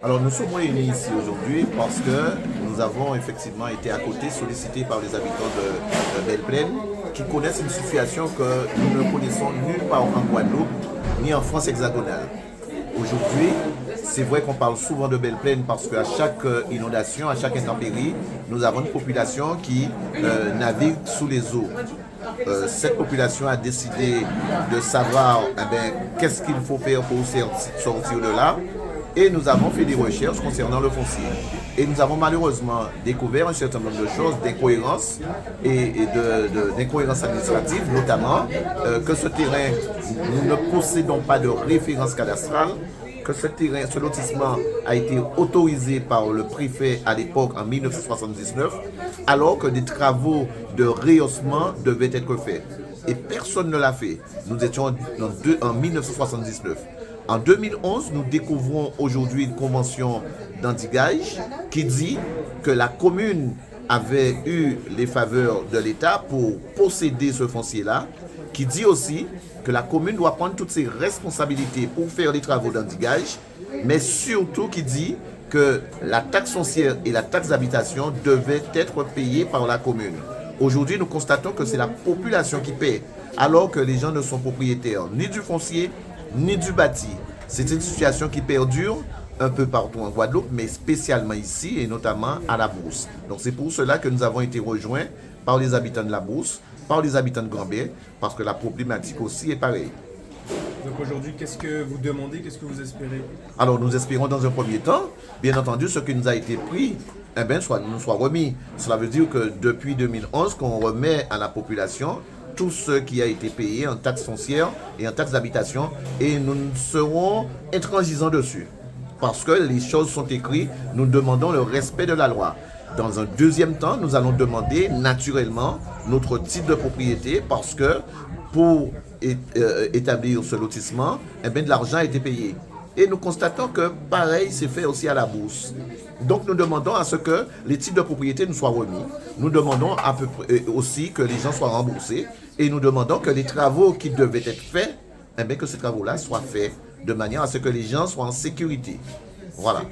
Alors nous sommes réunis ici aujourd'hui parce que nous avons effectivement été à côté sollicités par les habitants de Belle-Plaine qui connaissent une situation que nous ne connaissons nulle part en Guadeloupe ni en France hexagonale. Aujourd'hui, c'est vrai qu'on parle souvent de Belle-Plaine parce qu'à chaque inondation, à chaque intempérie, nous avons une population qui navigue sous les eaux. Cette population a décidé de savoir qu'est-ce qu'il faut faire pour sortir de là. Et nous avons fait des recherches concernant le foncier. Et nous avons malheureusement découvert un certain nombre de choses, d'incohérences d'incohérences administratives, notamment que ce terrain, nous ne possédons pas de référence cadastrale, que ce lotissement a été autorisé par le préfet à l'époque en 1979, alors que des travaux de rehaussement devaient être faits. Et personne ne l'a fait. Nous étions en 1979. En 2011, nous découvrons aujourd'hui une convention d'endiguage qui dit que la commune avait eu les faveurs de l'État pour posséder ce foncier-là, qui dit aussi que la commune doit prendre toutes ses responsabilités pour faire les travaux d'endiguage, mais surtout qui dit que la taxe foncière et la taxe d'habitation devaient être payées par la commune. Aujourd'hui, nous constatons que c'est la population qui paie, alors que les gens ne sont propriétaires ni du foncier, ni du bâti. C'est une situation qui perdure un peu partout en Guadeloupe, mais spécialement ici et notamment à la Brousse. Donc c'est pour cela que nous avons été rejoints par les habitants de la Brousse, par les habitants de Grand-Baie, parce que la problématique aussi est pareille. Donc aujourd'hui, qu'est-ce que vous demandez, qu'est-ce que vous espérez? Alors nous espérons dans un premier temps, bien entendu, ce qui nous a été pris, nous soit remis. Cela veut dire que depuis 2011, qu'on remet à la population tout ce qui a été payé en taxes foncières et en taxes d'habitation, et nous serons intransigeants dessus. Parce que les choses sont écrites, nous demandons le respect de la loi. Dans un deuxième temps, nous allons demander naturellement notre titre de propriété parce que pour établir ce lotissement, de l'argent a été payé. Et nous constatons que pareil s'est fait aussi à la bourse. Donc nous demandons à ce que les titres de propriété nous soient remis. Nous demandons à peu près aussi que les gens soient remboursés. Et nous demandons que les travaux qui devaient être faits, que ces travaux-là soient faits de manière à ce que les gens soient en sécurité. Voilà.